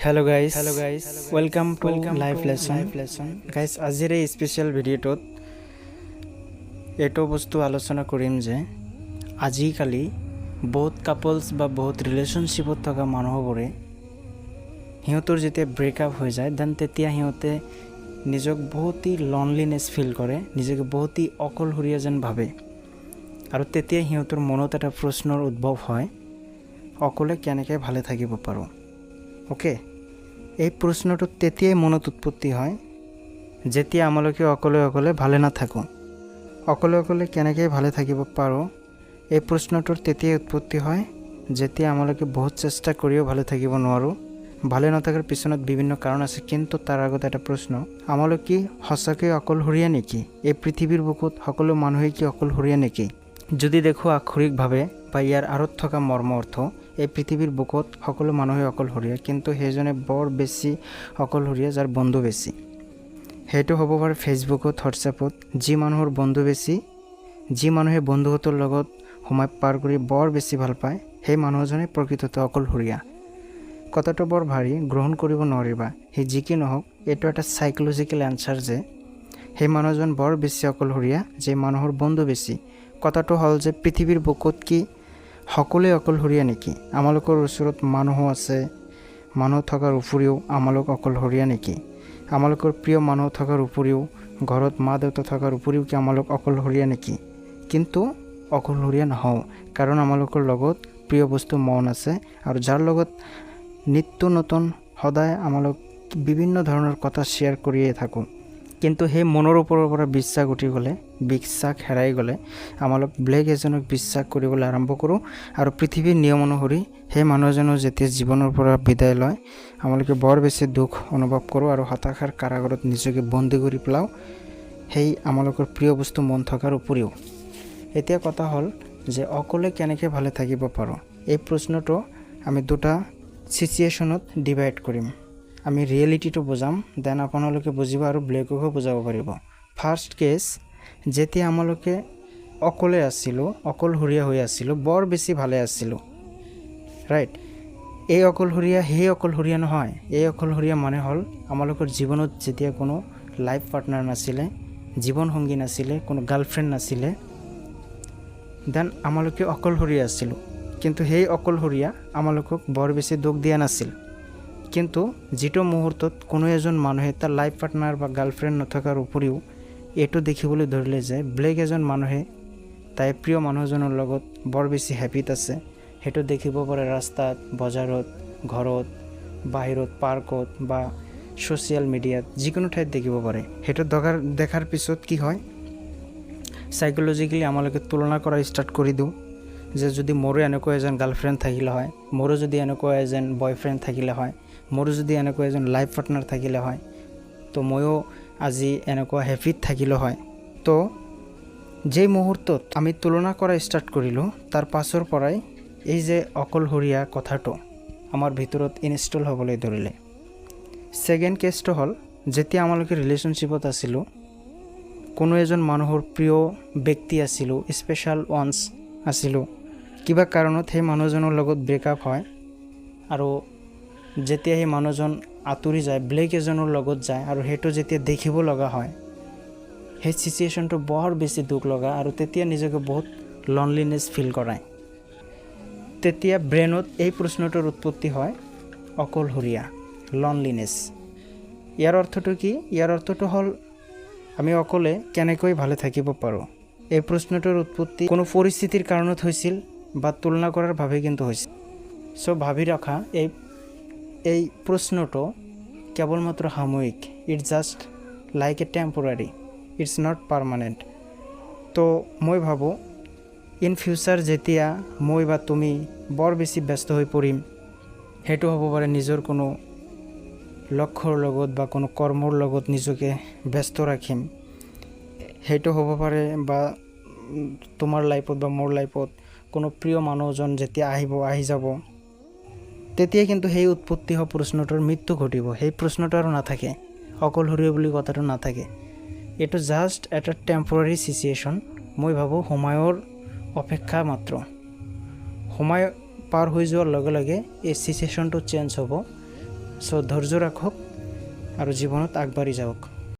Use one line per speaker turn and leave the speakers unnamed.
Hello guys, welcome to live lesson. Guys, আজিৰ এই special ভিডিঅ'টোত এইটো বস্তু আলোচনা কৰিম যে আজিকালি বহুত কাপলছ বা বহুত ৰিলেশ্যনশ্বিপত থকা মানুহবোৰে সিহঁতৰ যেতিয়া ব্ৰেকআপ হৈ যায় দেন তেতিয়া সিহঁতে নিজক বহুতেই লনলিনেছ ফিল কৰে, নিজকে বহুতেই অকলশৰীয়া যেন ভাবে আৰু তেতিয়া সিহঁতৰ মনত এটা প্ৰশ্নৰ উদ্ভৱ হয়, অকলে কেনেকৈ ভালে থাকিব পাৰোঁ। ওকে, এই প্ৰশ্নটো তেতিয়াই মনত উৎপত্তি হয় যেতিয়া আমালোকে অকলে ভালে নাথাকোঁ। অকলে কেনেকৈ ভালে থাকিব পাৰোঁ, এই প্ৰশ্নটোৰ তেতিয়াই উৎপত্তি হয় যেতিয়া আমালোকে বহুত চেষ্টা কৰিও ভালে থাকিব নোৱাৰোঁ। ভালে নথকাৰ পিছনত বিভিন্ন কাৰণ আছে, কিন্তু তাৰ আগত এটা প্ৰশ্ন, আমালোকে সঁচাকৈ অকলশৰীয়া নেকি? এই পৃথিৱীৰ বুকুত সকলো মানুহে কি অকলশৰীয়া নেকি? যদি দেখোঁ আক্ষৰিকভাৱে বা ইয়াৰ আঁৰত থকা মৰ্ম অৰ্থ, এই পৃথিৱীৰ বুকুত সকলো মানুহে অকলশৰীয়া, কিন্তু সেইজনে বৰ বেছি অকলশৰীয়া যাৰ বন্ধু বেছি। সেইটো হ'ব পাৰে ফেচবুকত, হোৱাটছএপত যি মানুহৰ বন্ধু বেছি, যি মানুহে বন্ধুহঁতৰ লগত সময় পাৰ কৰি বৰ বেছি ভাল পায়, সেই মানুহজনে প্ৰকৃততে অকলশৰীয়া। কথাটো বৰ ভাৰী, গ্ৰহণ কৰিব নোৱাৰিবা। সেই যি কি নহওক, এইটো এটা চাইক'লজিকেল এনচাৰ যে সেই মানুহজন বৰ বেছি অকলশৰীয়া, যে মানুহৰ বন্ধু বেছি। কথাটো হ'ল যে পৃথিৱীৰ বুকুত কি সকলোৱে অকলশৰীয়া নেকি? আমালোকৰ ওচৰত মানুহো আছে, মানুহ থকাৰ উপৰিও আমালোক অকলশৰীয়া নেকি? আমালোকৰ প্ৰিয় মানুহ থকাৰ উপৰিও, ঘৰত মা দেউতা থকাৰ উপৰিও কি আমালোক অকলশৰীয়া নেকি? কিন্তু অকলশৰীয়া নহওঁ, কাৰণ আমালোকৰ লগত প্ৰিয় বস্তু মন আছে, আৰু যাৰ লগত নিত্য নতুন সদায় আমালোক বিভিন্ন ধৰণৰ কথা শ্বেয়াৰ কৰিয়ে থাকোঁ। কিন্তু সেই মনৰ ওপৰৰ পৰা বিশ্বাস উঠি গ'লে, বিশ্বাস হেৰাই গ'লে আমালোক বেলেগ এজনক বিশ্বাস কৰিবলৈ আৰম্ভ কৰোঁ, আৰু পৃথিৱীৰ নিয়ম অনুসৰি সেই মানুহজনো যেতিয়া জীৱনৰ পৰা বিদায় লয়, আমালোকে বৰ বেছি দুখ অনুভৱ কৰোঁ আৰু হতাশাৰ কাৰাগাৰত নিজকে বন্দী কৰি পেলাওঁ, সেই আমালোকৰ প্ৰিয় বস্তু মন থকাৰ উপৰিও। এতিয়া কথা হ'ল যে অকলে কেনেকৈ ভালে থাকিব পাৰোঁ, এই প্ৰশ্নটো আমি দুটা ছিচুৱেশ্যনত ডিভাইড কৰিম। আমি ৰিয়েলিটিটো বুজাম, দেন আপোনালোকে বুজিব আৰু বেলেগকো বুজাব পাৰিব। ফাৰ্ষ্ট কেছ, যেতিয়া আমালোকে অকলে আছিলোঁ, অকলশৰীয়া হৈ আছিলোঁ, বৰ বেছি ভালে আছিলোঁ, ৰাইট? এই অকলশৰীয়া সেই অকলশৰীয়া নহয়। এই অকলশৰীয়া মানে হ'ল আমালোকৰ জীৱনত যেতিয়া কোনো লাইফ পাৰ্টনাৰ নাছিলে, জীৱনসংগী নাছিলে, কোনো গাৰ্লফ্ৰেণ্ড নাছিলে, দেন আমালোকে অকলশৰীয়া আছিলোঁ। কিন্তু সেই অকলশৰীয়া আমালোকক বৰ বেছি দুখ দিয়া নাছিল। কিন্তু যিটো মুহূৰ্তত কোনো এজন মানুহে তাৰ লাইফ পাৰ্টনাৰ বা গাৰ্লফ্ৰেণ্ড নথকাৰ উপৰিও এইটো দেখিবলৈ ধৰিলে যে বেলেগ এজন মানুহে তাই প্ৰিয় মানুহজনৰ লগত বৰ বেছি হেপিত আছে, সেইটো দেখিব পাৰে ৰাস্তাত, বজাৰত, ঘৰত, বাহিৰত, পাৰ্কত বা ছ'চিয়েল মিডিয়াত, যিকোনো ঠাইত দেখিব পাৰে। সেইটো দেখাৰ পিছত কি হয়, চাইক'লজিকেলি আমালোকে তুলনা কৰা ষ্টাৰ্ট কৰি দিওঁ যে যদি মোৰো এনেকুৱা এজন গাৰ্লফ্ৰেণ্ড থাকিলে হয়, মোৰো যদি এনেকুৱা এজন বয়ফ্ৰেণ্ড থাকিলে হয়, মোৰো যদি এনেকুৱা এজন লাইফ পাৰ্টনাৰ থাকিলে হয়, তো ময়ো আজি এনেকুৱা হেপিত থাকিলোঁ হয়। তো যেই মুহূৰ্তত আমি তুলনা কৰা ষ্টাৰ্ট কৰিলোঁ, তাৰ পাছৰ পৰাই এই যে অকলশৰীয়া কথাটো আমাৰ ভিতৰত ইনষ্টল হ'বলৈ ধৰিলে। ছেকেণ্ড কেছটো হ'ল, যেতিয়া আমালোকে ৰিলেশ্যনশ্বিপত আছিলোঁ, কোনো এজন মানুহৰ প্ৰিয় ব্যক্তি আছিলোঁ, স্পেচিয়েল ওৱান্স আছিলোঁ, কিবা কাৰণত সেই মানুহজনৰ লগত ব্ৰেকআপ হয়, আৰু যেতিয়া সেই মানুহজন আঁতৰি যায়, বেলেগ এজনৰ লগত যায়, আৰু সেইটো যেতিয়া দেখিব লগা হয়, সেই ছিচুৱেশ্যনটো বৰ বেছি দুখ লগা, আৰু তেতিয়া নিজকে বহুত লনলিনেছ ফিল কৰায়। তেতিয়া ব্ৰেইনত এই প্ৰশ্নটোৰ উৎপত্তি হয়, অকলশৰীয়া, লনলিনেছ। ইয়াৰ অৰ্থটো কি? ইয়াৰ অৰ্থটো হ'ল আমি অকলে কেনেকৈ ভালে থাকিব পাৰোঁ। এই প্ৰশ্নটোৰ উৎপত্তি কোনো পৰিস্থিতিৰ কাৰণত হৈছিল বা তুলনা কৰাৰ বাবে কিন্তু হৈছিল। চ' ভাবি ৰখা, এই প্ৰশ্নটো কেৱল মাত্ৰ সাময়িক। It's just like a temporary, it's not permanent. তো মই ভাবোঁ ইন ফিউচাৰ যেতিয়া মই বা তুমি বৰ বেছি ব্যস্ত হৈ পৰিম, সেইটো হ'ব পাৰে নিজৰ কোনো লক্ষ্যৰ লগত বা কোনো কৰ্মৰ লগত নিজকে ব্যস্ত ৰাখিম, সেইটো হ'ব পাৰে, বা তোমাৰ লাইফত বা মোৰ লাইফত কোনো প্ৰিয় মানুহজন যেতিয়া আহি যাব, তেতিয়া কিন্তু সেই উৎপত্তি হোৱা প্ৰশ্নটোৰ মৃত্যু ঘটিব। সেই প্ৰশ্নটো আৰু নাথাকে, অকলশৰীয়া বুলি কথাটো নাথাকে। এইটো জাষ্ট এটা টেম্পৰাৰী ছিচুৱেশ্যন। মই ভাবোঁ সময়ৰ অপেক্ষা মাত্ৰ। সময় পাৰ হৈ যোৱাৰ লগে লগে এই ছিচুৱেশ্যনটো চেঞ্জ হ'ব। চ' ধৈৰ্য ৰাখক আৰু জীৱনত আগবাঢ়ি যাওক।